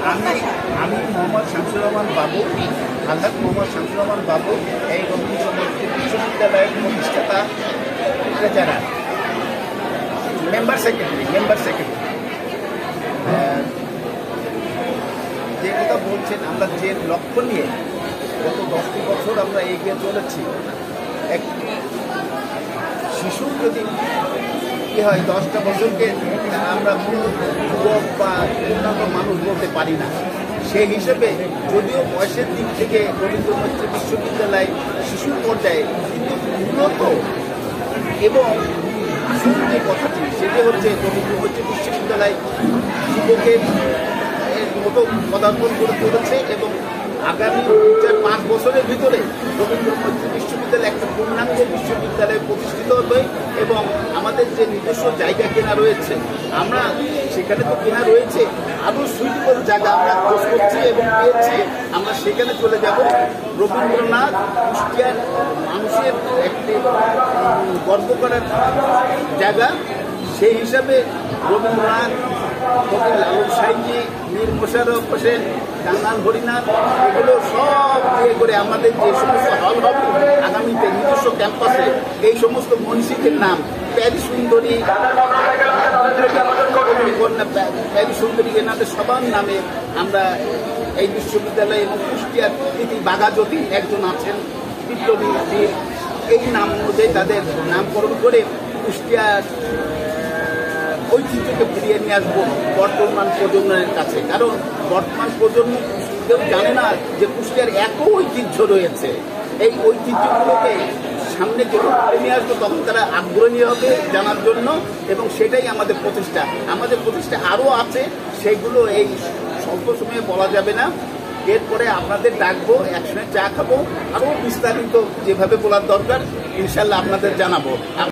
আমি মোহাম্মদ শামসুর রহমান বাবু, আলহাজ মোহাম্মদ শামসুর রহমান বাবু, এই রবীন্দ্র বিশ্ববিদ্যালয়ের প্রতিষ্ঠাতা ট্রেজারার, মেম্বার সেক্রেটারি। যে কথা বলছেন, আমরা যে লক্ষ্য নিয়ে গত 10টি বছর আমরা এগিয়ে চলেছি, এক শিশুর যদি কি হয়, 10টা বছরকে আমরা যুবক বা অন্যান্য মানুষ বলতে পারি না। সেই হিসেবে যদিও বয়সের দিক থেকে রবীন্দ্র বিশ্ববিদ্যালয় শিশু পর্যায়ে, কিন্তু উন্নত এবং আসল যে কথাটি সেটি হচ্ছে রবীন্দ্র বিশ্ববিদ্যালয় যুবকের মতো পদার্পণ করে চলেছে এবং আগামী 4-5 বছরের ভিতরে রবীন্দ্র বিশ্ববিদ্যালয় একটা পূর্ণাঙ্গ বিশ্ববিদ্যালয় প্রতিষ্ঠিত হবে এবং আমাদের যে নিজস্ব জায়গা কেনা রয়েছে, আমরা সেখানে তো কেনা রয়েছে, আরও সুইটেবল জায়গা আমরা খোঁজ করছি এবং পেয়েছি। আমরা সেখানে চলে যাব। রবীন্দ্রনাথ কুষ্টিয়ার মানুষের একটি গর্ব করার জায়গা। সেই হিসাবে রবীন্দ্রনাথ, কবি লালন সাইজি, মীর মোশাররফ হোসেন, কাঙ্গাল হরিনাথ, এগুলো সব দিয়ে করে আমাদের যে সমস্ত হল হবে আগামীতে নিজস্ব ক্যাম্পাসে, এই সমস্ত মনীষীদের নাম প্যারি সুন্দরী, এনাদের সবার নামে আমরা এই বিশ্ববিদ্যালয়ে এবং কুষ্টিয়ার কৃতি বাঘাযতীন একজন আছেন বিপ্লবী বীর, এই নাম অনুযায়ী তাদের নামকরণ করে কুষ্টিয়ার ঐতিহ্যকে ফিরিয়ে নিয়ে আসবো বর্তমান প্রজন্মের কাছে। কারণ বর্তমান প্রজন্ম কেউ জানে না যে কুষ্টিয়ার এত ঐতিহ্য রয়েছে। এই ঐতিহ্যগুলোকে সামনে যখন নিয়ে আসবো তখন তারা আগ্রহী হবে জানার জন্য, এবং সেটাই আমাদের প্রতিষ্ঠা আরও আছে, সেইগুলো এই স্বল্প সময়ে বলা যাবে না। এরপরে আপনাদের ডাকবো, একসঙ্গে চা খাবো, আরও বিস্তারিত যেভাবে বলার দরকার ইনশাল্লাহ আপনাদের জানাবো।